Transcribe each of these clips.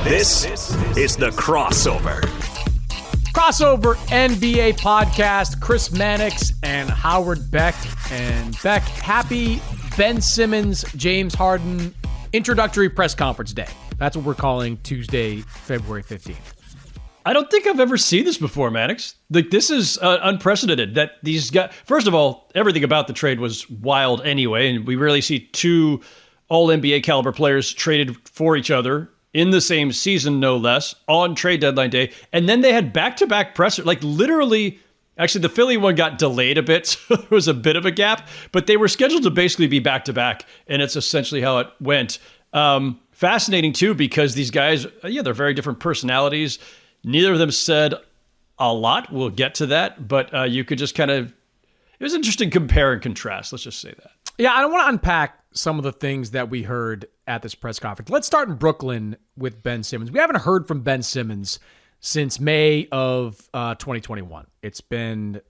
This is The Crossover. Crossover NBA podcast. Chris Mannix and Howard Beck. And Beck, happy Ben Simmons, James Harden introductory press conference day. That's what we're calling Tuesday, February 15th. I don't think I've ever seen this before, Mannix. Like, this is unprecedented that these guys, first of all, everything about the trade was wild anyway, and we rarely see two all-NBA caliber players traded for each other in the same season, no less, on trade deadline day. And then they had back-to-back presser, like literally, actually the Philly one got delayed a bit, so there was a bit of a gap, but they were scheduled to basically be back-to-back, and it's essentially how it went. Fascinating, too, because these guys, they're very different personalities. Neither of them said a lot. We'll get to that, but you could just kind of, it was interesting compare and contrast. Let's just say that. Yeah, I don't want to unpack some of the things that we heard at this press conference. Let's start in Brooklyn with Ben Simmons. We haven't heard from Ben Simmons since May of 2021. It's been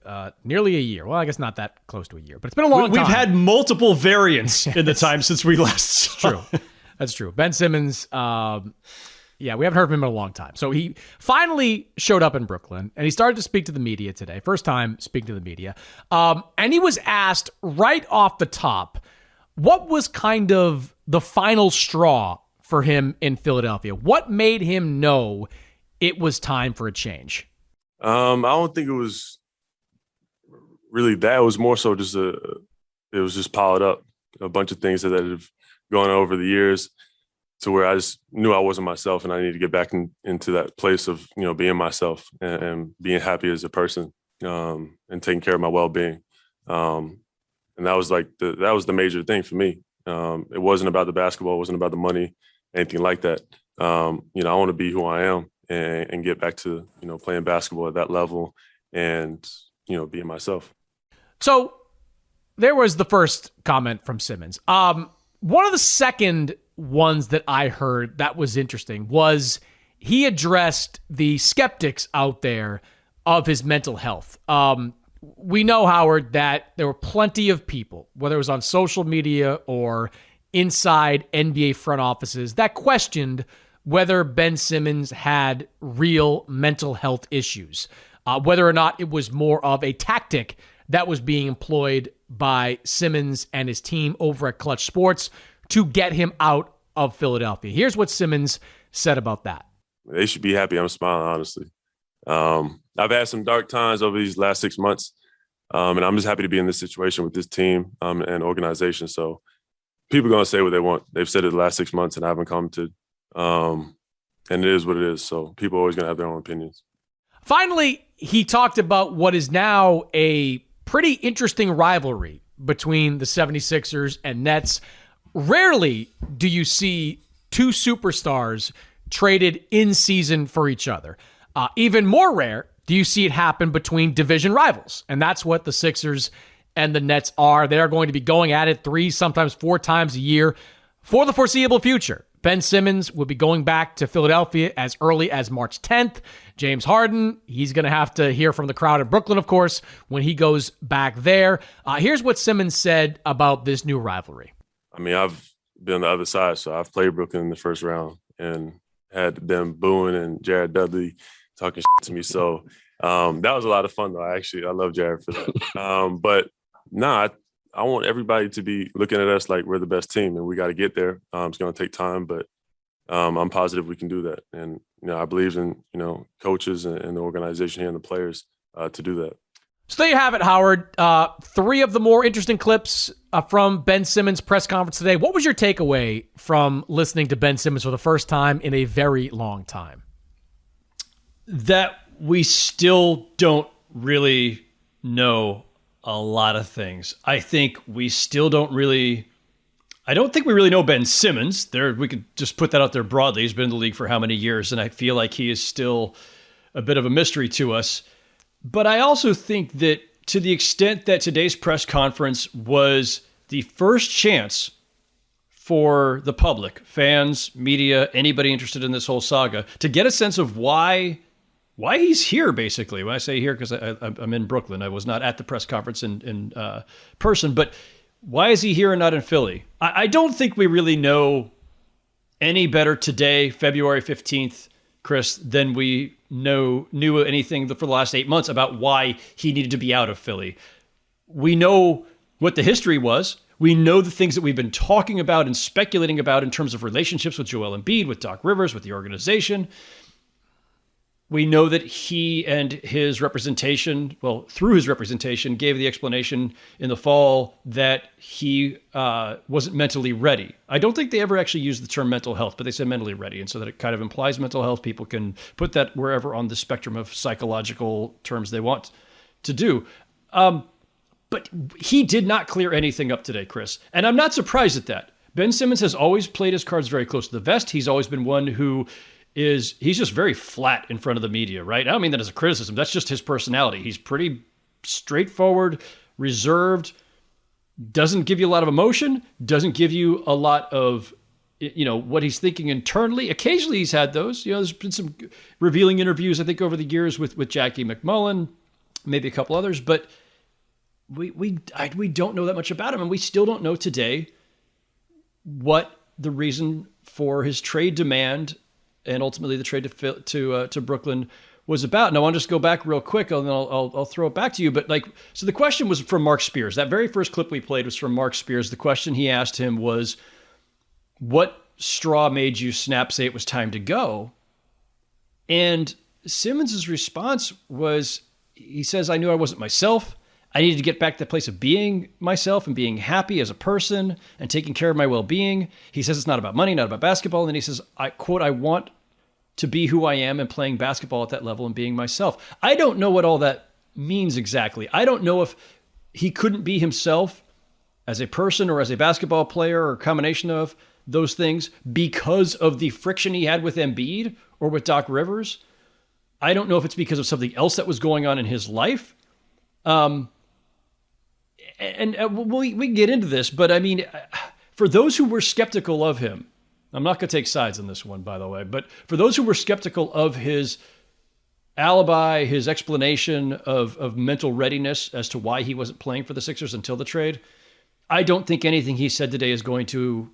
nearly a year. Well, I guess not that close to a year, but it's been a long time. We've had multiple variants in the time since we last saw. True. That's true. Ben Simmons, we haven't heard from him in a long time. So he finally showed up in Brooklyn, and he started to speak to the media today. First time speaking to the media. And he was asked right off the top, what was kind of the final straw for him in Philadelphia? What made him know it was time for a change? I don't think it was really that. It was more so just it was just piled up. A bunch of things that have gone over the years to where I just knew I wasn't myself, and I needed to get back into that place of, being myself and being happy as a person, and taking care of my well-being. And that was that was the major thing for me. It wasn't about the basketball. It wasn't about the money, anything like that. I want to be who I am and get back to, playing basketball at that level and, being myself. So there was the first comment from Simmons. One of the second ones that I heard that was interesting was he addressed the skeptics out there of his mental health. We know, Howard, that there were plenty of people, whether it was on social media or inside NBA front offices, that questioned whether Ben Simmons had real mental health issues, whether or not it was more of a tactic that was being employed by Simmons and his team over at Clutch Sports to get him out of Philadelphia. Here's what Simmons said about that. They should be happy I'm smiling, honestly. I've had some dark times over these last 6 months, and I'm just happy to be in this situation with this team and organization. So people are going to say what they want. They've said it the last 6 months, and I haven't commented. And it is what it is. So people are always going to have their own opinions. Finally, he talked about what is now a pretty interesting rivalry between the 76ers and Nets. Rarely do you see two superstars traded in season for each other. Even more rare do you see it happen between division rivals. And that's what the Sixers and the Nets are. They are going to be going at it 3, sometimes 4 times a year for the foreseeable future. Ben Simmons will be going back to Philadelphia as early as March 10th. James Harden, he's going to have to hear from the crowd in Brooklyn, of course, when he goes back there. Here's what Simmons said about this new rivalry. I mean, I've been on the other side, so I've played Brooklyn in the first round and had them booing and Jared Dudley talking shit to me. So that was a lot of fun, though. I love Jared for that. I want everybody to be looking at us like we're the best team, and we got to get there. It's going to take time, but I'm positive we can do that. And, I believe in, coaches and the organization here and the players to do that. So there you have it, Howard. 3 of the more interesting clips from Ben Simmons' press conference today. What was your takeaway from listening to Ben Simmons for the first time in a very long time? That we still don't really know a lot of things. I think we still don't really... I don't think we really know Ben Simmons. We could just put that out there broadly. He's been in the league for how many years, and I feel like he is still a bit of a mystery to us. But I also think that to the extent that today's press conference was the first chance for the public, fans, media, anybody interested in this whole saga, to get a sense of why he's here, basically. When I say here, because I'm in Brooklyn. I was not at the press conference in person, but why is he here and not in Philly? I don't think we really know any better today, February 15th, Chris, than we knew anything for the last 8 months about why he needed to be out of Philly. We know what the history was. We know the things that we've been talking about and speculating about in terms of relationships with Joel Embiid, with Doc Rivers, with the organization. We know that he and his representation, well, through his representation, gave the explanation in the fall that he wasn't mentally ready. I don't think they ever actually used the term mental health, but they said mentally ready. And so that it kind of implies mental health. People can put that wherever on the spectrum of psychological terms they want to do. But he did not clear anything up today, Chris. And I'm not surprised at that. Ben Simmons has always played his cards very close to the vest. He's always been one who he's just very flat in front of the media, right? I don't mean that as a criticism. That's just his personality. He's pretty straightforward, reserved, doesn't give you a lot of emotion, doesn't give you a lot of, what he's thinking internally. Occasionally he's had those. There's been some revealing interviews, I think, over the years with Jackie McMullen, maybe a couple others, but we don't know that much about him, and we still don't know today what the reason for his trade demand and ultimately the trade to Brooklyn was about. And I want to just go back real quick, and then I'll throw it back to you. But so the question was from Mark Spears. That very first clip we played was from Mark Spears. The question he asked him was, "What straw made you snap, say it was time to go?" And Simmons' response was, he says, "I knew I wasn't myself. I needed to get back to the place of being myself and being happy as a person and taking care of my well-being." He says it's not about money, not about basketball. And then he says, I want to be who I am and playing basketball at that level and being myself. I don't know what all that means exactly. I don't know if he couldn't be himself as a person or as a basketball player or a combination of those things because of the friction he had with Embiid or with Doc Rivers. I don't know if it's because of something else that was going on in his life. And we can get into this, but I mean, for those who were skeptical of him, I'm not going to take sides on this one, by the way, but for those who were skeptical of his alibi, his explanation of mental readiness as to why he wasn't playing for the Sixers until the trade, I don't think anything he said today is going to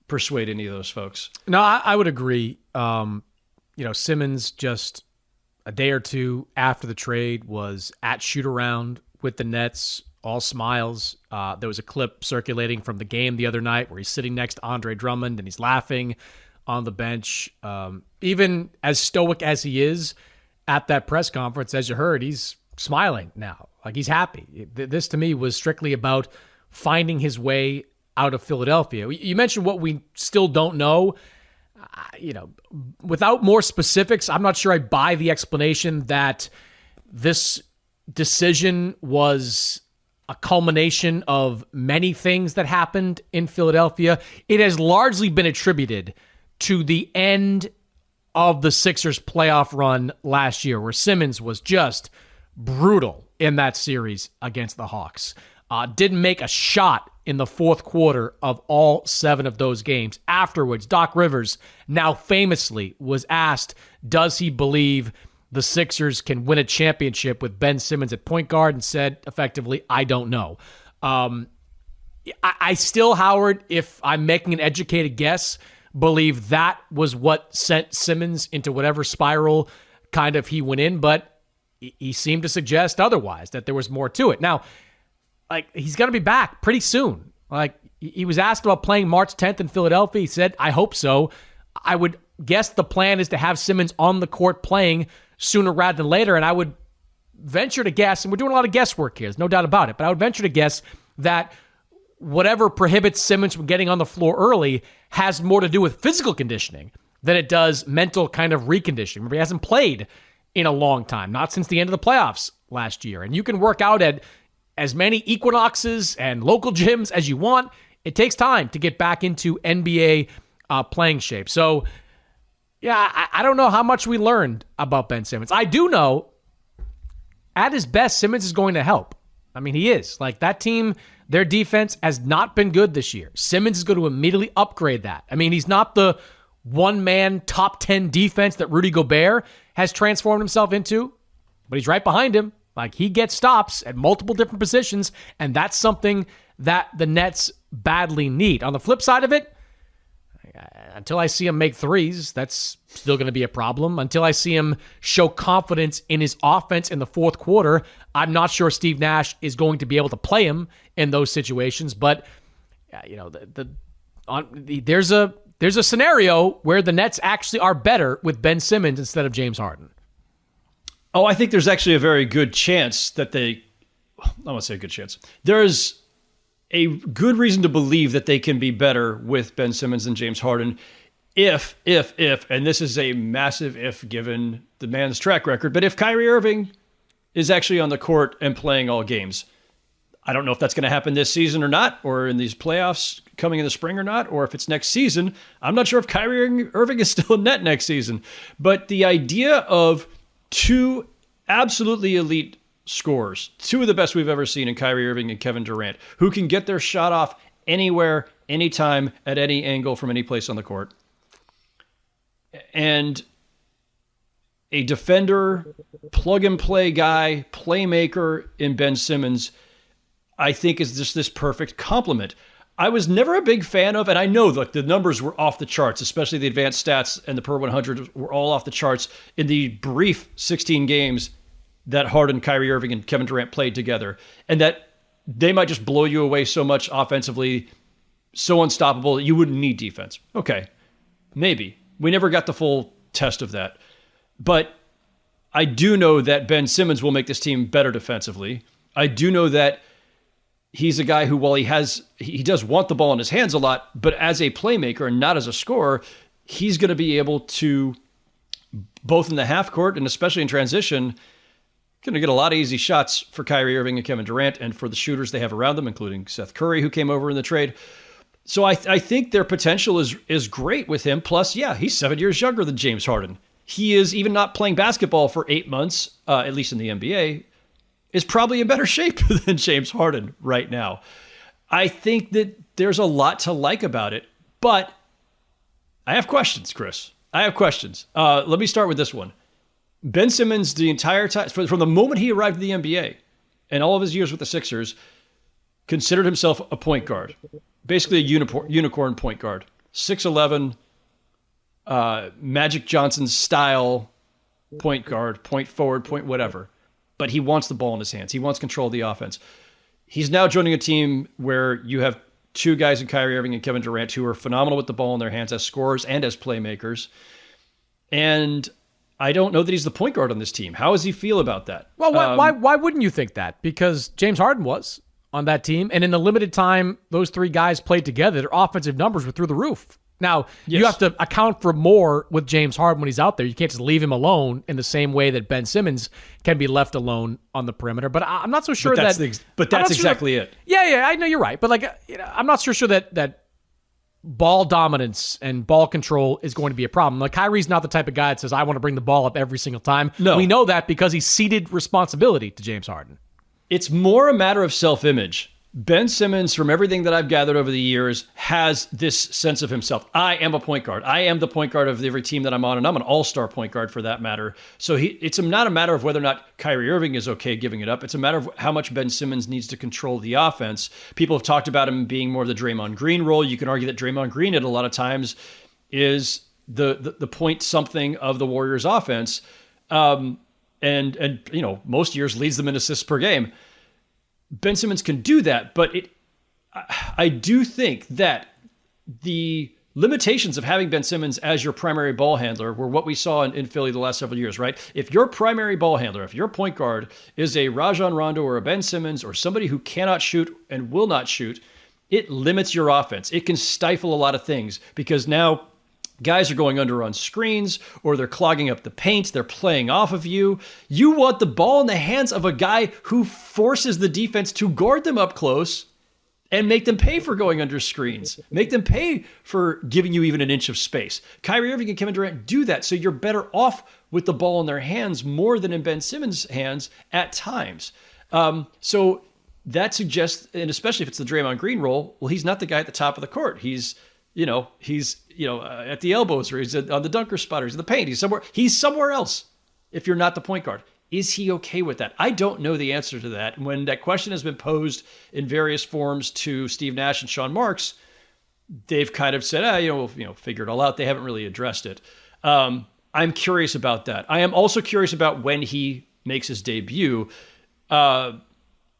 persuade any of those folks. No, I would agree. Simmons just a day or two after the trade was at shoot-around with the Nets, all smiles. There was a clip circulating from the game the other night where he's sitting next to Andre Drummond and he's laughing on the bench. Even as stoic as he is at that press conference, as you heard, he's smiling now. Like, he's happy. This, to me, was strictly about finding his way out of Philadelphia. You mentioned what we still don't know. Without more specifics, I'm not sure I buy the explanation that this decision was a culmination of many things that happened in Philadelphia. It has largely been attributed to the end of the Sixers playoff run last year, where Simmons was just brutal in that series against the Hawks. Didn't make a shot in the fourth quarter of all 7 of those games. Afterwards, Doc Rivers, now famously, was asked, does he believe the Sixers can win a championship with Ben Simmons at point guard, and said effectively, I don't know. I still, Howard, if I'm making an educated guess, believe that was what sent Simmons into whatever spiral kind of he went in, but he seemed to suggest otherwise, that there was more to it. Now, he's going to be back pretty soon. He was asked about playing March 10th in Philadelphia. He said, I hope so. I would guess the plan is to have Simmons on the court playing sooner rather than later, and I would venture to guess, and we're doing a lot of guesswork here, there's no doubt about it, but I would venture to guess that whatever prohibits Simmons from getting on the floor early has more to do with physical conditioning than it does mental kind of reconditioning. Remember, he hasn't played in a long time, not since the end of the playoffs last year, and you can work out at as many equinoxes and local gyms as you want. It takes time to get back into NBA playing shape. So, yeah, I don't know how much we learned about Ben Simmons. I do know, at his best, Simmons is going to help. I mean, he is. That team, their defense has not been good this year. Simmons is going to immediately upgrade that. I mean, he's not the one-man top 10 defense that Rudy Gobert has transformed himself into, but he's right behind him. He gets stops at multiple different positions, and that's something that the Nets badly need. On the flip side of it, until I see him make threes, that's still going to be a problem. Until I see him show confidence in his offense in the fourth quarter, I'm not sure Steve Nash is going to be able to play him in those situations. But there's a scenario where the Nets actually are better with Ben Simmons instead of James Harden. Oh, I think there's actually a very good chance that I won't say a good chance. There's a good reason to believe that they can be better with Ben Simmons than James Harden if, and this is a massive if given the man's track record, but if Kyrie Irving is actually on the court and playing all games. I don't know if that's going to happen this season or not, or in these playoffs coming in the spring or not, or if it's next season. I'm not sure if Kyrie Irving is still in net next season. But the idea of two absolutely elite scorers, two of the best we've ever seen in Kyrie Irving and Kevin Durant, who can get their shot off anywhere, anytime, at any angle from any place on the court. And a defender, plug-and-play guy, playmaker in Ben Simmons, I think is just this perfect complement. I was never a big fan of, and I know that the numbers were off the charts, especially the advanced stats and the per 100 were all off the charts in the brief 16 games that Harden, Kyrie Irving, and Kevin Durant played together, and that they might just blow you away so much offensively, so unstoppable that you wouldn't need defense. Okay, maybe. We never got the full test of that. But I do know that Ben Simmons will make this team better defensively. I do know that he's a guy who, while he does want the ball in his hands a lot, but as a playmaker and not as a scorer, he's going to be able to, both in the half court and especially in transition, going to get a lot of easy shots for Kyrie Irving and Kevin Durant and for the shooters they have around them, including Seth Curry, who came over in the trade. So I think their potential is great with him. Plus, yeah, he's 7 years younger than James Harden. He is, even not playing basketball for 8 months, at least in the NBA, is probably in better shape than James Harden right now. I think that there's a lot to like about it, but I have questions, Chris. I have questions. Let me start with this one. Ben Simmons, the entire time, from the moment he arrived in the NBA and all of his years with the Sixers, considered himself a point guard, basically a unicorn point guard, 6'11", Magic Johnson style point guard, point forward, point whatever. But he wants the ball in his hands. He wants control of the offense. He's now joining a team where you have two guys in Kyrie Irving and Kevin Durant who are phenomenal with the ball in their hands as scorers and as playmakers. And I don't know that he's the point guard on this team. How does he feel about that? Well, why wouldn't you think that? Because James Harden was on that team, and in the limited time those three guys played together, their offensive numbers were through the roof. Now, yes, you have to account for more with James Harden when he's out there. You can't just leave him alone in the same way that Ben Simmons can be left alone on the perimeter. But I'm not so sure that's exactly it. Yeah, I know you're right. But I'm not so sure that ball dominance and ball control is going to be a problem. Like, Kyrie's not the type of guy that says, I want to bring the ball up every single time. No. We know that because he ceded responsibility to James Harden. It's more a matter of self-image. Ben Simmons, from everything that I've gathered over the years, has this sense of himself. I am a point guard. I am the point guard of every team that I'm on, and I'm an all-star point guard for that matter. So it's not a matter of whether or not Kyrie Irving is okay giving it up. It's a matter of how much Ben Simmons needs to control the offense. People have talked about him being more of the Draymond Green role. You can argue that Draymond Green, at a lot of times, is the point something of the Warriors' offense, and most years leads them in assists per game. Ben Simmons can do that, but I do think that the limitations of having Ben Simmons as your primary ball handler were what we saw in Philly the last several years, right? If your primary ball handler, if your point guard is a Rajon Rondo or a Ben Simmons or somebody who cannot shoot and will not shoot, it limits your offense. It can stifle a lot of things because now guys are going under on screens, or they're clogging up the paint. They're playing off of you. You want the ball in the hands of a guy who forces the defense to guard them up close and make them pay for going under screens. Make them pay for giving you even an inch of space. Kyrie Irving and Kevin Durant do that, so you're better off with the ball in their hands more than in Ben Simmons' hands at times. So that suggests, and especially if it's the Draymond Green role, well, he's not the guy at the top of the court. He's at the elbows, or he's on the dunker spot, or he's in the paint. He's somewhere else if you're not the point guard. Is he okay with that? I don't know the answer to that. When that question has been posed in various forms to Steve Nash and Sean Marks, they've kind of said, figure it all out. They haven't really addressed it. I'm curious about that. I am also curious about when he makes his debut.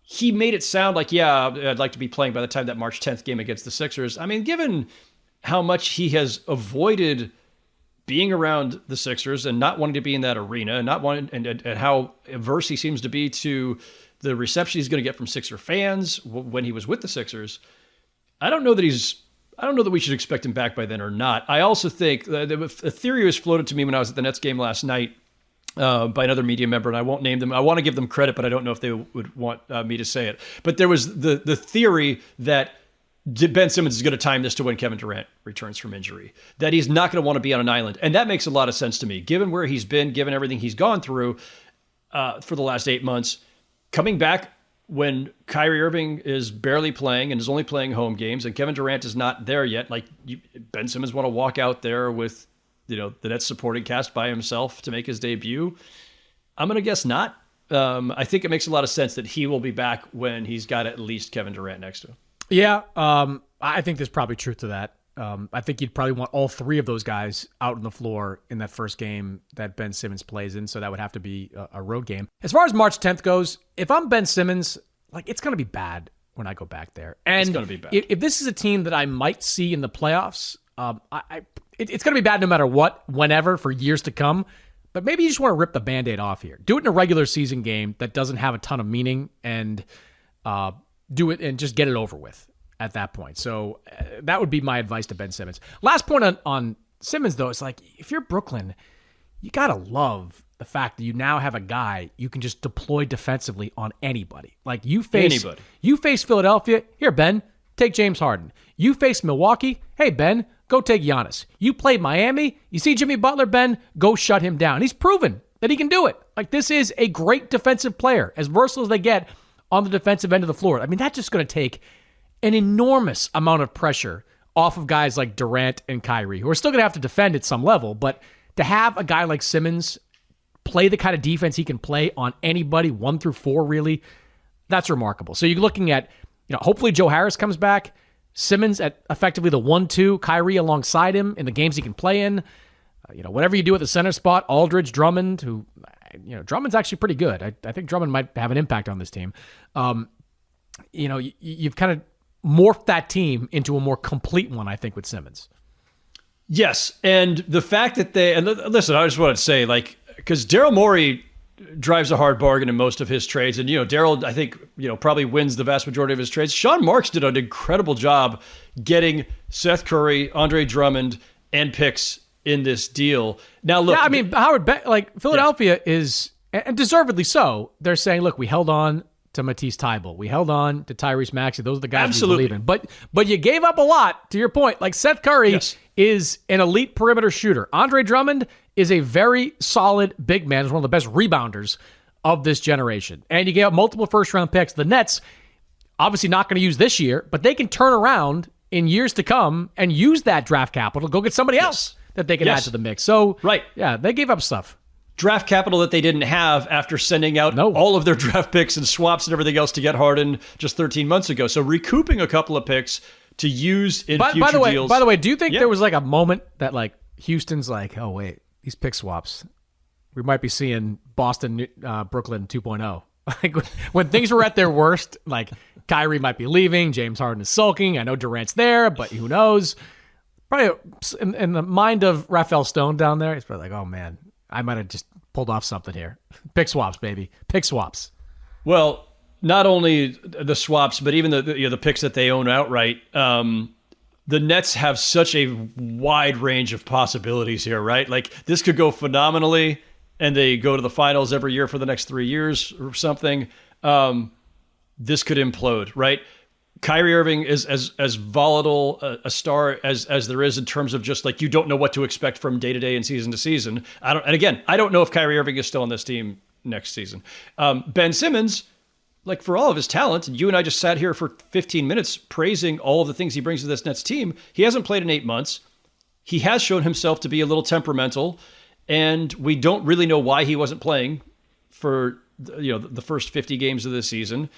He made it sound like, I'd like to be playing by the time that March 10th game against the Sixers. I mean, given how much he has avoided being around the Sixers and not wanting to be in that arena and not wanting, and how averse he seems to be to the reception he's going to get from Sixer fans when he was with the Sixers, I don't know that we should expect him back by then or not. I also think a theory was floated to me when I was at the Nets game last night by another media member, and I won't name them. I want to give them credit, but I don't know if they would want me to say it. But there was the theory that Ben Simmons is going to time this to when Kevin Durant returns from injury, that he's not going to want to be on an island. And that makes a lot of sense to me, given where he's been, given everything he's gone through for the last 8 months. Coming back when Kyrie Irving is barely playing and is only playing home games, and Kevin Durant is not there yet, Ben Simmons want to walk out there with the Nets supporting cast by himself to make his debut? I'm going to guess not. I think it makes a lot of sense that he will be back when he's got at least Kevin Durant next to him. Yeah, I think there's probably truth to that. I think you'd probably want all three of those guys out on the floor in that first game that Ben Simmons plays in, so that would have to be a road game. As far as March 10th goes, if I'm Ben Simmons, it's going to be bad when I go back there. And it's going to be bad. If this is a team that I might see in the playoffs, it's going to be bad no matter what, whenever, for years to come. But maybe you just want to rip the Band-Aid off here. Do it in a regular season game that doesn't have a ton of meaning, and do it and just get it over with at that point. So that would be my advice to Ben Simmons. Last point on Simmons, though, it's if you're Brooklyn, you got to love the fact that you now have a guy you can just deploy defensively on anybody. You face Philadelphia. Here, Ben, take James Harden. You face Milwaukee. Hey, Ben, go take Giannis. You play Miami. You see Jimmy Butler, Ben, go shut him down. He's proven that he can do it. This is a great defensive player, as versatile as they get on the defensive end of the floor. I mean, that's just going to take an enormous amount of pressure off of guys like Durant and Kyrie, who are still going to have to defend at some level. But to have a guy like Simmons play the kind of defense he can play on anybody, 1 through 4, really, that's remarkable. So you're looking at, hopefully Joe Harris comes back, Simmons at effectively the 1-2, Kyrie alongside him in the games he can play in. Whatever you do at the center spot, Aldridge, Drummond, who, Drummond's actually pretty good. I think Drummond might have an impact on this team. You've kind of morphed that team into a more complete one, I think, with Simmons. Yes, and the fact that listen, I just want to say, because Daryl Morey drives a hard bargain in most of his trades, and Daryl, I think, probably wins the vast majority of his trades. Sean Marks did an incredible job getting Seth Curry, Andre Drummond, and picks in this deal. Now, look, yeah, I mean, Howard, Philadelphia is, and deservedly so, they're saying, look, we held on to Matisse Thybulle. We held on to Tyrese Maxey. Those are the guys we believe in. But you gave up a lot, to your point. Seth Curry is an elite perimeter shooter. Andre Drummond is a very solid big man. He's one of the best rebounders of this generation. And you gave up multiple first-round picks. The Nets, obviously not going to use this year, but they can turn around in years to come and use that draft capital to go get somebody else that they can add to the mix. So, yeah, they gave up stuff. Draft capital that they didn't have after sending out all of their draft picks and swaps and everything else to get Harden just 13 months ago. So recouping a couple of picks to use in future deals. By the way, do you think there was a moment that Houston's oh wait, these pick swaps, we might be seeing Boston, Brooklyn 2.0. When things were at their worst, Kyrie might be leaving, James Harden is sulking. I know Durant's there, but who knows? Probably in the mind of Raphael Stone down there, he's probably oh man, I might have just pulled off something here. Pick swaps, baby. Pick swaps. Well, not only the swaps, but even the picks that they own outright. The Nets have such a wide range of possibilities here, right? This could go phenomenally, and they go to the finals every year for the next 3 years or something. This could implode, right? Kyrie Irving is as volatile a star as there is in terms of just you don't know what to expect from day to day and season to season. I don't know if Kyrie Irving is still on this team next season. Ben Simmons, for all of his talent, and you and I just sat here for 15 minutes praising all of the things he brings to this Nets team. He hasn't played in 8 months. He has shown himself to be a little temperamental, and we don't really know why he wasn't playing for the first 50 games of this season.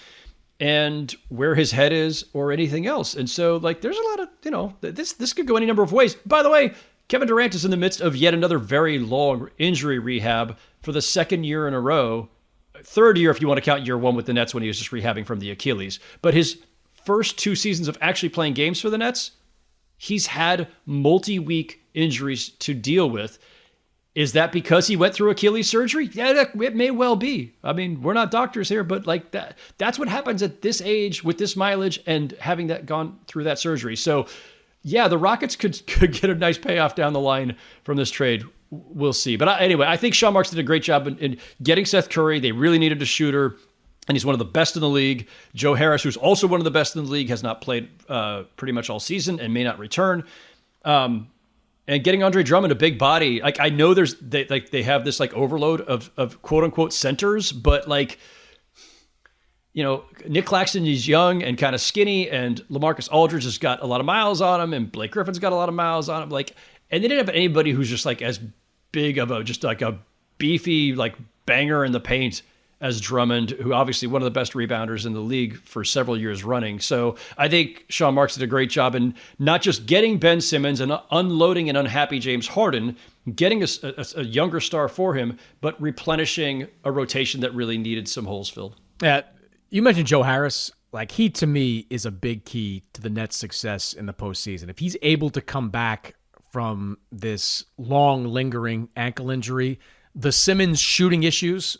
and where his head is or anything else. And so, like, there's a lot of, this could go any number of ways. By the way, Kevin Durant is in the midst of yet another very long injury rehab for the second year in a row. Third year, if you want to count year one with the Nets when he was just rehabbing from the Achilles. But his first 2 seasons of actually playing games for the Nets, he's had multi-week injuries to deal with. Is that because he went through Achilles surgery? Yeah, it may well be. I mean, we're not doctors here, but like that's what happens at this age with this mileage and having that gone through that surgery. So yeah, the Rockets could get a nice payoff down the line from this trade. We'll see. But anyway, I think Sean Marks did a great job in getting Seth Curry. They really needed a shooter, and he's one of the best in the league. Joe Harris, who's also one of the best in the league, has not played pretty much all season and may not return. And getting Andre Drummond, a big body. Like, I know they have this like overload of quote unquote centers, but like, Nick Claxton is young and kind of skinny, and LaMarcus Aldridge has got a lot of miles on him, and Blake Griffin's got a lot of miles on him. Like, and they didn't have anybody who's just like as big of a beefy like banger in the paint as Drummond, who obviously one of the best rebounders in the league for several years running. So I think Sean Marks did a great job in not just getting Ben Simmons and unloading an unhappy James Harden, getting a younger star for him, but replenishing a rotation that really needed some holes filled. Yeah, you mentioned Joe Harris. Like, he, to me, is a big key to the Nets' success in the postseason. If he's able to come back from this long, lingering ankle injury, the Simmons shooting issues,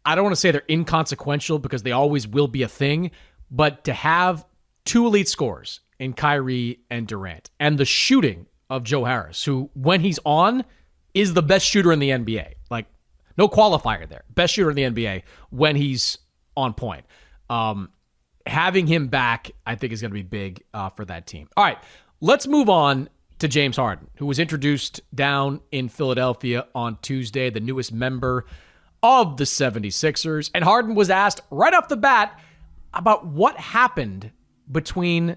I don't want to say they're inconsequential because they always will be a thing, but to have 2 elite scorers in Kyrie and Durant, and the shooting of Joe Harris, who, when he's on, is the best shooter in the NBA. Like, no qualifier there. Best shooter in the NBA when he's on point. Having him back, I think, is going to be big for that team. All right, let's move on to James Harden, who was introduced down in Philadelphia on Tuesday, the newest member of the 76ers. And Harden was asked right off the bat about what happened between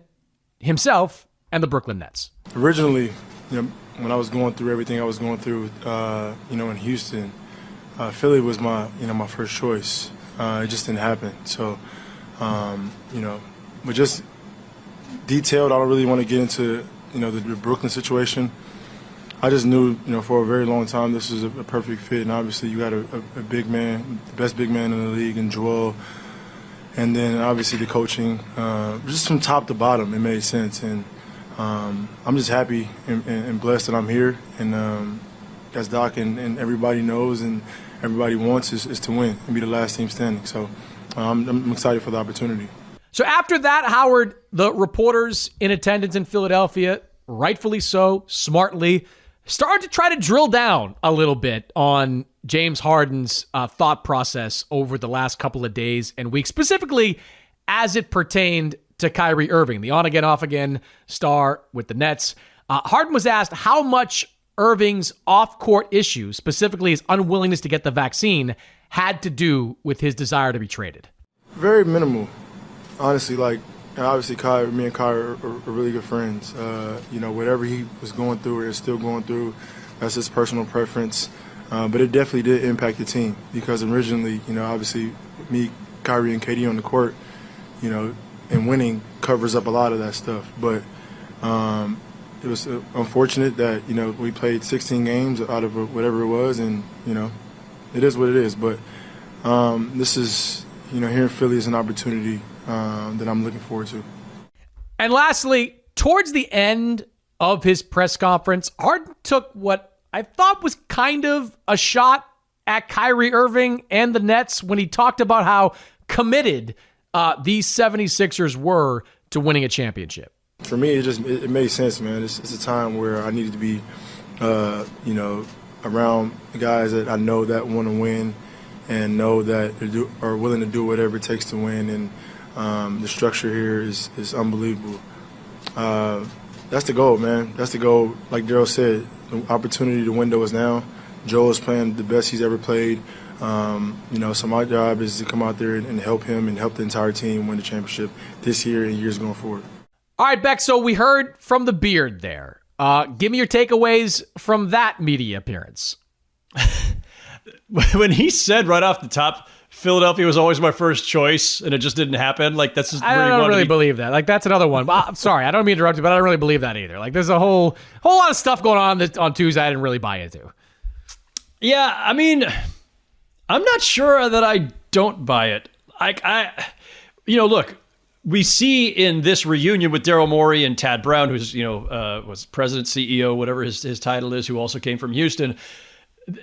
himself and the Brooklyn Nets. Originally, when I was going through everything I was going through, in Houston, Philly was my first choice. It just didn't happen. So, but just detailed, I don't really want to get into, the Brooklyn situation. I just knew, for a very long time this was a perfect fit, and obviously you got a big man, the best big man in the league, in Joel, and then obviously the coaching, just from top to bottom, it made sense, and I'm just happy and blessed that I'm here, and as Doc and everybody knows and everybody wants is to win and be the last team standing. So I'm excited for the opportunity. So after that, Howard, the reporters in attendance in Philadelphia, rightfully so, smartly, started to try to drill down a little bit on James Harden's thought process over the last couple of days and weeks, specifically as it pertained to Kyrie Irving, the on-again, off-again star with the Nets. Harden was asked how much Irving's off-court issues, specifically his unwillingness to get the vaccine, had to do with his desire to be traded. Very minimal, honestly. Obviously, me and Kyrie are really good friends. Whatever he was going through or is still going through, that's his personal preference. But it definitely did impact the team because originally, obviously, me, Kyrie, and KD on the court, and winning covers up a lot of that stuff. But it was unfortunate that, we played 16 games out of whatever it was, and, it is what it is. But this is, here in Philly is an opportunity that I'm looking forward to. And lastly, towards the end of his press conference, Harden took what I thought was kind of a shot at Kyrie Irving and the Nets when he talked about how committed these 76ers were to winning a championship. For me, it made sense, man. It's a time where I needed to be, around guys that I know that want to win and know that they are willing to do whatever it takes to win. And the structure here is unbelievable. That's the goal, man. That's the goal. Like Daryl said, the opportunity to window is now. Joel is playing the best he's ever played. So my job is to come out there and help him and help the entire team win the championship this year and years going forward. All right, Beck, so we heard from the beard there. Give me your takeaways from that media appearance. When he said right off the top, Philadelphia was always my first choice and it just didn't happen. Like, that's just I don't really believe that. Like, that's another one. I'm sorry, I don't mean to interrupt you, but I don't really believe that either. Like, there's a whole lot of stuff going on on Tuesday I didn't really buy into. Yeah, I mean, I'm not sure that I don't buy it. Look, we see in this reunion with Daryl Morey and Tad Brown, who's, was president, CEO, whatever his title is, who also came from Houston.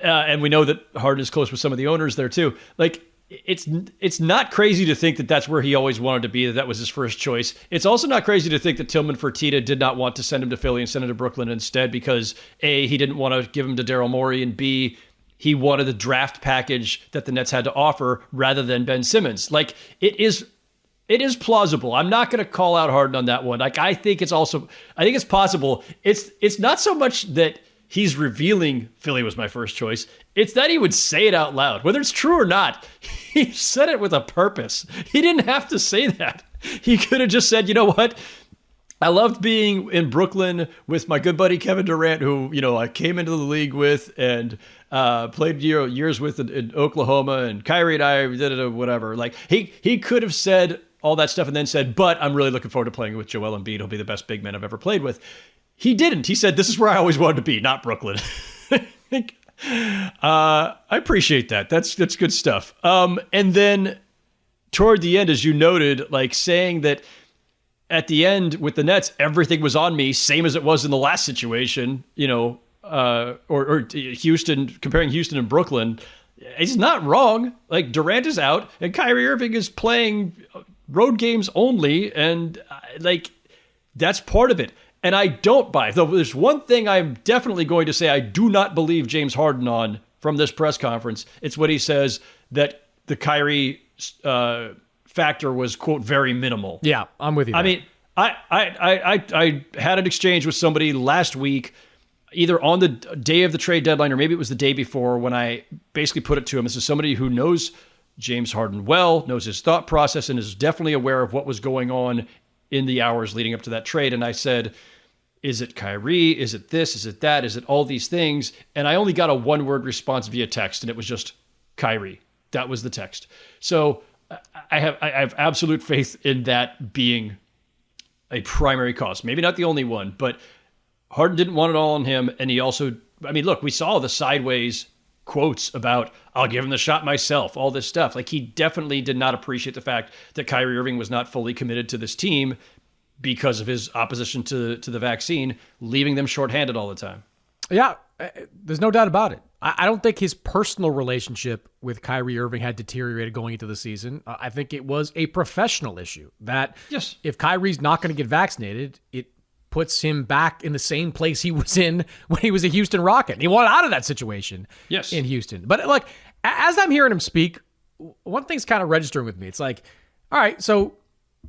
And we know that Harden is close with some of the owners there too. Like, it's not crazy to think that that's where he always wanted to be, that was his first choice. It's also not crazy to think that Tillman Fertitta did not want to send him to Philly and send him to Brooklyn instead because A, he didn't want to give him to Daryl Morey, and B, he wanted the draft package that the Nets had to offer rather than Ben Simmons. Like, it is plausible. I'm not going to call out Harden on that one. Like, I think it's possible. It's not so much that he's revealing Philly was my first choice. It's that he would say it out loud. Whether it's true or not, he said it with a purpose. He didn't have to say that. He could have just said, you know what? I loved being in Brooklyn with my good buddy Kevin Durant, who, I came into the league with and played years with in Oklahoma, and Kyrie and I did it, whatever. Like, he could have said all that stuff and then said, but I'm really looking forward to playing with Joel Embiid. He'll be the best big man I've ever played with. He didn't. He said, this is where I always wanted to be, not Brooklyn. I appreciate that. That's good stuff. And then toward the end, as you noted, like saying that at the end with the Nets, everything was on me, same as it was in the last situation, or Houston, comparing Houston and Brooklyn. He's not wrong. Like, Durant is out and Kyrie Irving is playing road games only. And that's part of it. And I don't buy it. Though there's one thing I'm definitely going to say I do not believe James Harden on from this press conference. It's what he says that the Kyrie factor was, quote, very minimal. Yeah, I'm with you. I mean, I had an exchange with somebody last week, either on the day of the trade deadline or maybe it was the day before, when I basically put it to him. This is somebody who knows James Harden well, knows his thought process, and is definitely aware of what was going on in the hours leading up to that trade. And I said, is it Kyrie? Is it this? Is it that? Is it all these things? And I only got a one-word response via text, and it was just Kyrie. That was the text. So I have absolute faith in that being a primary cause. Maybe not the only one, but Harden didn't want it all on him. And he also, look, we saw the sideways quotes about, I'll give him the shot myself, all this stuff. Like, he definitely did not appreciate the fact that Kyrie Irving was not fully committed to this team because of his opposition to the vaccine, leaving them shorthanded all the time. Yeah, there's no doubt about it. I don't think his personal relationship with Kyrie Irving had deteriorated going into the season. I think it was a professional issue that if Kyrie's not going to get vaccinated, it puts him back in the same place he was in when he was a Houston Rocket. He wanted out of that situation in Houston. But look, as I'm hearing him speak, one thing's kind of registering with me. It's like, all right, so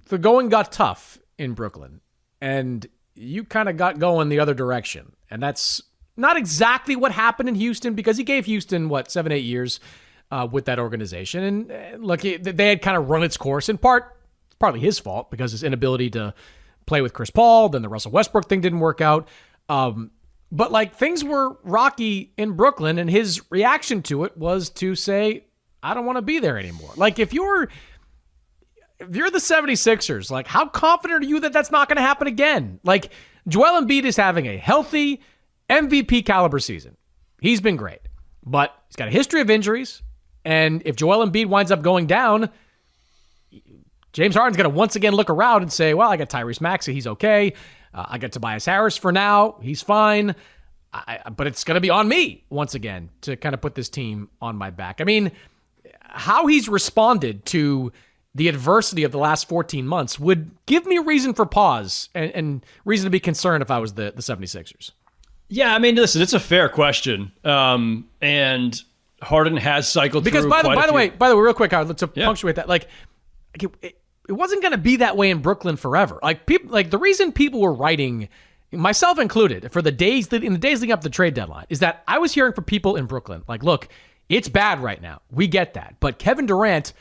the going got tough in Brooklyn, and you kind of got going the other direction. And that's not exactly what happened in Houston, because he gave Houston, 7-8 years with that organization. And look, they had kind of run its course. In part, it's partly his fault because his inability to play with Chris Paul. Then the Russell Westbrook thing didn't work out. But things were rocky in Brooklyn, and his reaction to it was to say, I don't want to be there anymore. Like, if you're the 76ers, how confident are you that that's not going to happen again? Like, Joel Embiid is having a healthy MVP caliber season. He's been great, but he's got a history of injuries. And if Joel Embiid winds up going down, James Harden's going to once again look around and say, well, I got Tyrese Maxey. He's okay. I got Tobias Harris for now. He's fine. But it's going to be on me once again to kind of put this team on my back. I mean, how he's responded to the adversity of the last 14 months would give me a reason for pause and reason to be concerned if I was the 76ers. Yeah, listen, it's a fair question. And Harden has cycled because through by the way, real quick, Howard, to punctuate that, it wasn't going to be that way in Brooklyn forever. The reason people were writing, myself included, for the days leading up to the trade deadline, is that I was hearing from people in Brooklyn, look, it's bad right now. We get that. But Kevin Durant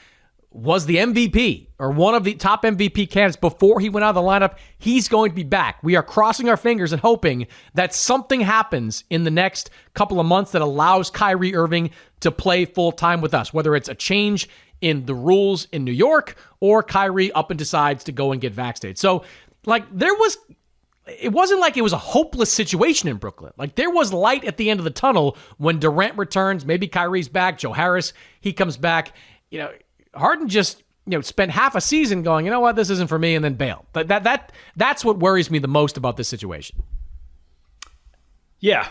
was the MVP or one of the top MVP candidates before he went out of the lineup. He's going to be back. We are crossing our fingers and hoping that something happens in the next couple of months that allows Kyrie Irving to play full time with us, whether it's a change in the rules in New York or Kyrie up and decides to go and get vaccinated. So, like, it wasn't like it was a hopeless situation in Brooklyn. Like, there was light at the end of the tunnel when Durant returns. Maybe Kyrie's back. Joe Harris, he comes back. Harden just spent half a season going, you know what, this isn't for me, and then bailed. That's what worries me the most about this situation. Yeah.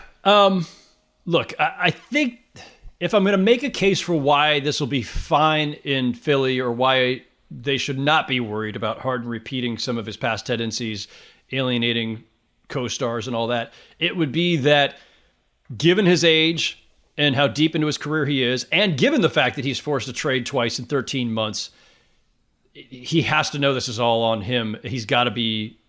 Look, I think if I'm going to make a case for why this will be fine in Philly or why they should not be worried about Harden repeating some of his past tendencies, alienating co-stars and all that, it would be that given his age and how deep into his career he is, and given the fact that he's forced to trade twice in 13 months, he has to know this is all on him. He's got to be,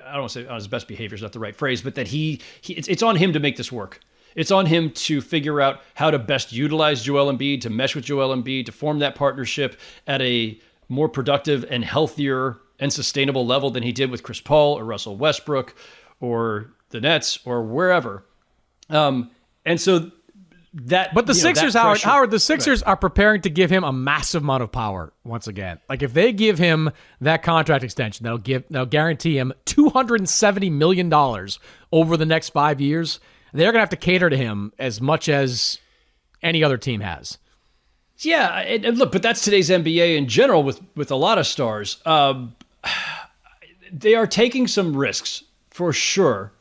I don't want to say on his best behavior is not the right phrase, but that it's on him to make this work. It's on him to figure out how to best utilize Joel Embiid, to mesh with Joel Embiid, to form that partnership at a more productive and healthier and sustainable level than he did with Chris Paul or Russell Westbrook or the Nets or wherever. And so that, but the Sixers, that pressure, Howard, the Sixers are preparing to give him a massive amount of power once again. Like, if they give him that contract extension, they'll guarantee him $270 million over the next 5 years. They're going to have to cater to him as much as any other team has. Yeah, and look, but that's today's NBA in general with a lot of stars. They are taking some risks for sure,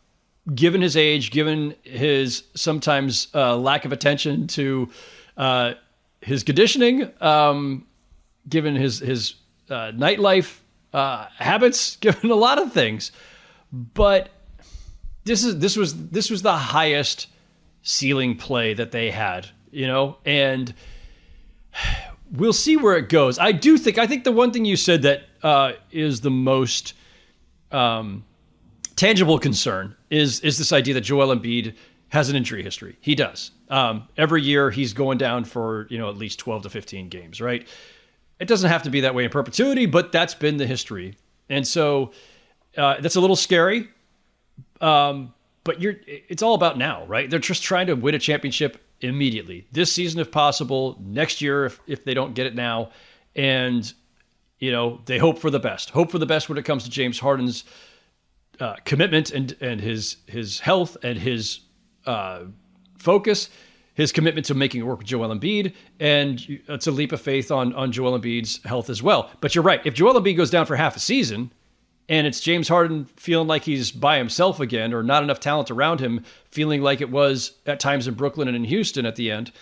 given his age, given his sometimes lack of attention to his conditioning, given his nightlife habits, given a lot of things. But this was the highest ceiling play that they had, and we'll see where it goes. I think the one thing you said that is the most tangible concern is this idea that Joel Embiid has an injury history. He does. Every year he's going down for, at least 12 to 15 games, right? It doesn't have to be that way in perpetuity, but that's been the history. And so that's a little scary. But it's all about now, right? They're just trying to win a championship immediately. This season, if possible, next year, if they don't get it now. And, they hope for the best. Hope for the best when it comes to James Harden's commitment and his health and his focus, his commitment to making it work with Joel Embiid. And it's a leap of faith on Joel Embiid's health as well. But you're right. If Joel Embiid goes down for half a season and it's James Harden feeling like he's by himself again or not enough talent around him, feeling like it was at times in Brooklyn and in Houston at the end,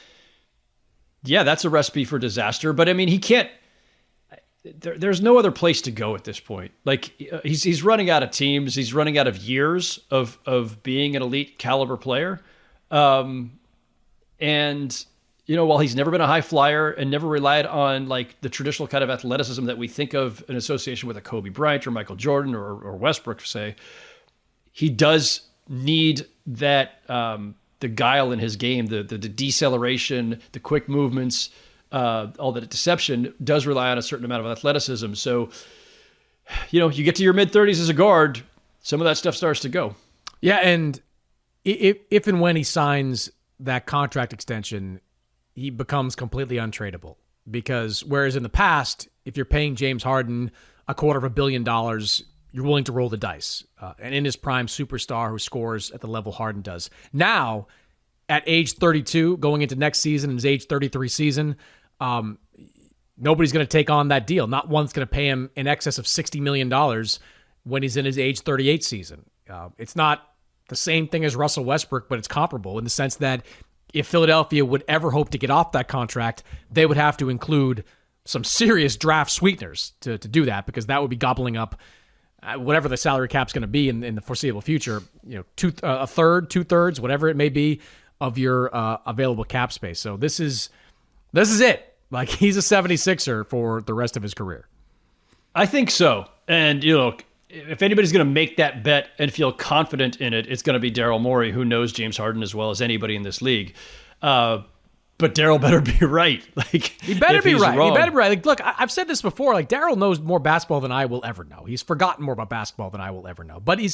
yeah, that's a recipe for disaster. But I mean, he can't, there's no other place to go at this point. Like, he's running out of teams. He's running out of years of being an elite caliber player. And, while he's never been a high flyer and never relied on like the traditional kind of athleticism that we think of in association with a Kobe Bryant or Michael Jordan or Westbrook, say, he does need that, the guile in his game, the deceleration, the quick movements, all that deception does rely on a certain amount of athleticism. So, you get to your mid-30s as a guard, some of that stuff starts to go. Yeah, and if and when he signs that contract extension, he becomes completely untradeable. Because whereas in the past, if you're paying James Harden $250 million, you're willing to roll the dice. And in his prime superstar who scores at the level Harden does. Now, at age 32, going into next season, in his age 33 season, nobody's going to take on that deal. Not one's going to pay him in excess of $60 million when he's in his age 38 season. It's not the same thing as Russell Westbrook, but it's comparable in the sense that if Philadelphia would ever hope to get off that contract, they would have to include some serious draft sweeteners to do that, because that would be gobbling up whatever the salary cap's going to be in the foreseeable future, a third, 2/3, whatever it may be of your available cap space. So this is it. Like, he's a 76er for the rest of his career. I think so. And, if anybody's going to make that bet and feel confident in it, it's going to be Daryl Morey, who knows James Harden as well as anybody in this league. But Daryl better be right. Like he better be right. Wrong. He better be right. Like, look, I've said this before. Like Daryl knows more basketball than I will ever know. He's forgotten more about basketball than I will ever know. But I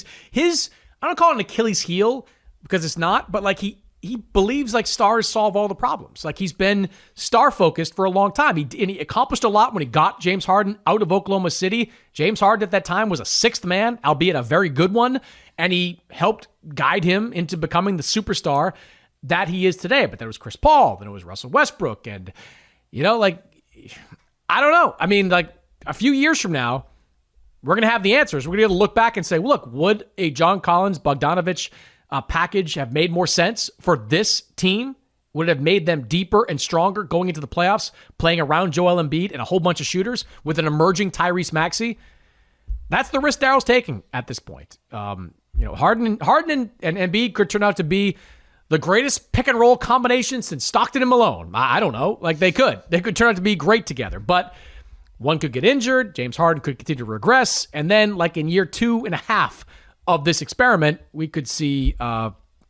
don't call it an Achilles heel because it's not. But like he believes like stars solve all the problems. Like he's been star focused for a long time. He accomplished a lot when he got James Harden out of Oklahoma City. James Harden at that time was a sixth man, albeit a very good one, and he helped guide him into becoming the superstar that he is today. But there was Chris Paul, then it was Russell Westbrook, and like I don't know. I mean, like a few years from now, we're gonna have the answers. We're gonna be able to look back and say, well, look, would a John Collins, Bogdanovich package have made more sense for this team? Would it have made them deeper and stronger going into the playoffs, playing around Joel Embiid and a whole bunch of shooters with an emerging Tyrese Maxey? That's the risk Daryl's taking at this point. Harden and Embiid could turn out to be the greatest pick and roll combination since Stockton and Malone. I don't know. Like they could turn out to be great together, but one could get injured. James Harden could continue to regress. And then like in year 2.5 of this experiment, we could see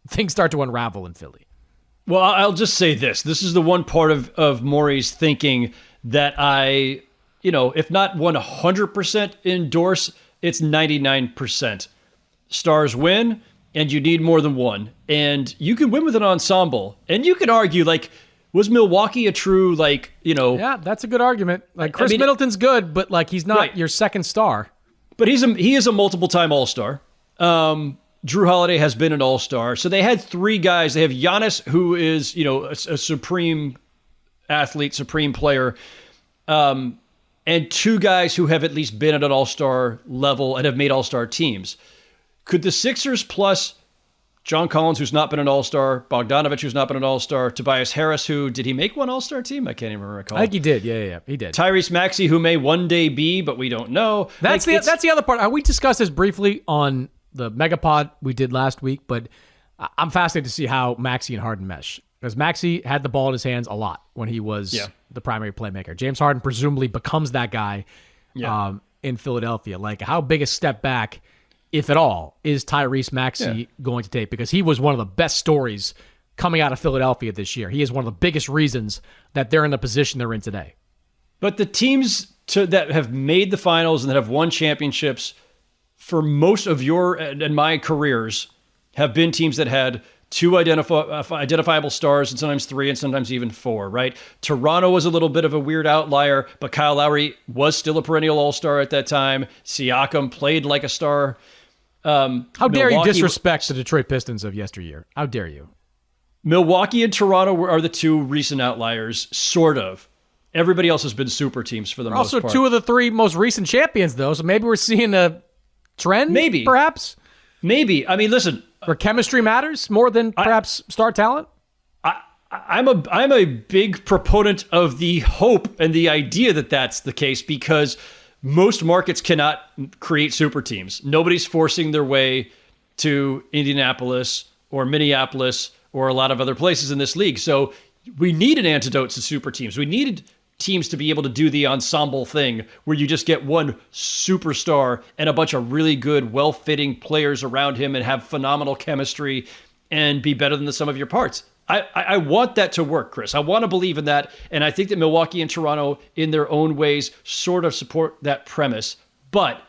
things start to unravel in Philly. Well, I'll just say this. This is the one part of Morey's thinking that I, if not 100% endorse, it's 99%. Stars win, and you need more than one. And you can win with an ensemble. And you can argue, like, was Milwaukee a true, like, Yeah, that's a good argument. Like, Chris Middleton's good, but, like, he's not your second star. But he is a multiple-time All-Star. Drew Holiday has been an All-Star. So they had three guys. They have Giannis, who is, a supreme athlete, supreme player. And two guys who have at least been at an All-Star level and have made All-Star teams. Could the Sixers plus John Collins, who's not been an All-Star, Bogdanovich, who's not been an All-Star, Tobias Harris, did he make one All-Star team? I can't even recall. I think he did. Yeah, he did. Tyrese Maxey, who may one day be, but we don't know. That's the other part. We discussed this briefly on the Megapod we did last week, but I'm fascinated to see how Maxey and Harden mesh. Because Maxey had the ball in his hands a lot when he was the primary playmaker. James Harden presumably becomes that guy in Philadelphia. Like, how big a step back, if at all, is Tyrese Maxey going to take? Because he was one of the best stories coming out of Philadelphia this year. He is one of the biggest reasons that they're in the position they're in today. But the teams that have made the finals and that have won championships for most of your and my careers have been teams that had two identifiable stars and sometimes three and sometimes even four, right? Toronto was a little bit of a weird outlier, but Kyle Lowry was still a perennial All-Star at that time. Siakam played like a star. How dare you disrespect the Detroit Pistons of yesteryear? How dare you? Milwaukee and Toronto are the two recent outliers, sort of. Everybody else has been super teams for the most part. Also, two of the three most recent champions, though, so maybe we're seeing a trend, perhaps? Maybe. I mean, listen. Where chemistry matters more than perhaps star talent? I'm a big proponent of the hope and the idea that that's the case because most markets cannot create super teams. Nobody's forcing their way to Indianapolis or Minneapolis or a lot of other places in this league. So we need an antidote to super teams. We needed teams to be able to do the ensemble thing where you just get one superstar and a bunch of really good, well-fitting players around him and have phenomenal chemistry and be better than the sum of your parts. I want that to work, Chris. I want to believe in that. And I think that Milwaukee and Toronto, in their own ways, sort of support that premise. But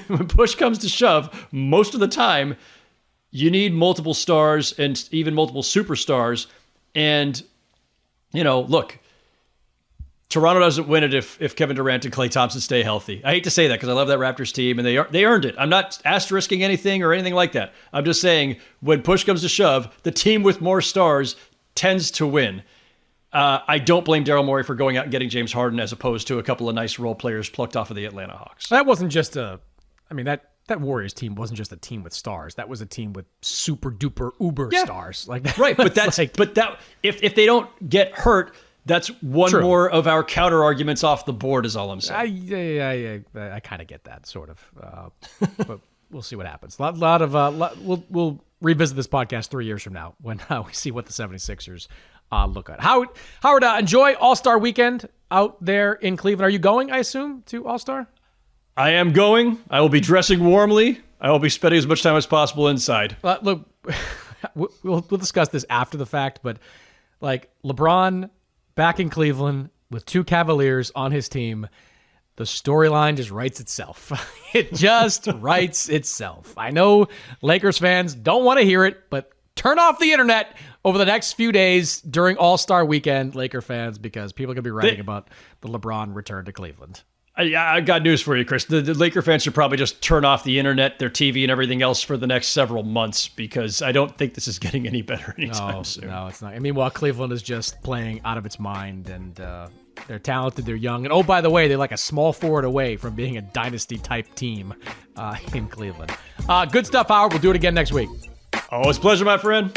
when push comes to shove, most of the time, you need multiple stars and even multiple superstars. And, look, Toronto doesn't win it if Kevin Durant and Klay Thompson stay healthy. I hate to say that because I love that Raptors team and they earned it. I'm not asterisking anything or anything like that. I'm just saying when push comes to shove, the team with more stars tends to win. I don't blame Daryl Morey for going out and getting James Harden as opposed to a couple of nice role players plucked off of the Atlanta Hawks. That wasn't just that Warriors team wasn't just a team with stars. That was a team with super duper uber stars. Like that. Right, but if they don't get hurt, that's one more of our counter arguments off the board, is all I'm saying. I kind of get that, sort of. But we'll see what happens. We'll revisit this podcast 3 years from now when we see what the 76ers look at. Howard, enjoy All-Star Weekend out there in Cleveland. Are you going, I assume, to All-Star? I am going. I will be dressing warmly. I will be spending as much time as possible inside. Look, we'll discuss this after the fact, but Like, LeBron back in Cleveland with 2 Cavaliers on his team, the storyline just writes itself. It just writes itself. I know Lakers fans don't want to hear it, but turn off the internet over the next few days during All-Star Weekend, Laker fans, because people are going to be writing about the LeBron return to Cleveland. I got news for you, Chris. The Laker fans should probably just turn off the internet, their TV, and everything else for the next several months, because I don't think this is getting any better anytime soon. No, it's not. I mean, while Cleveland is just playing out of its mind, and they're talented, they're young, and oh, by the way, they're like a small forward away from being a dynasty-type team in Cleveland. Good stuff, Howard. We'll do it again next week. Always a pleasure, my friend.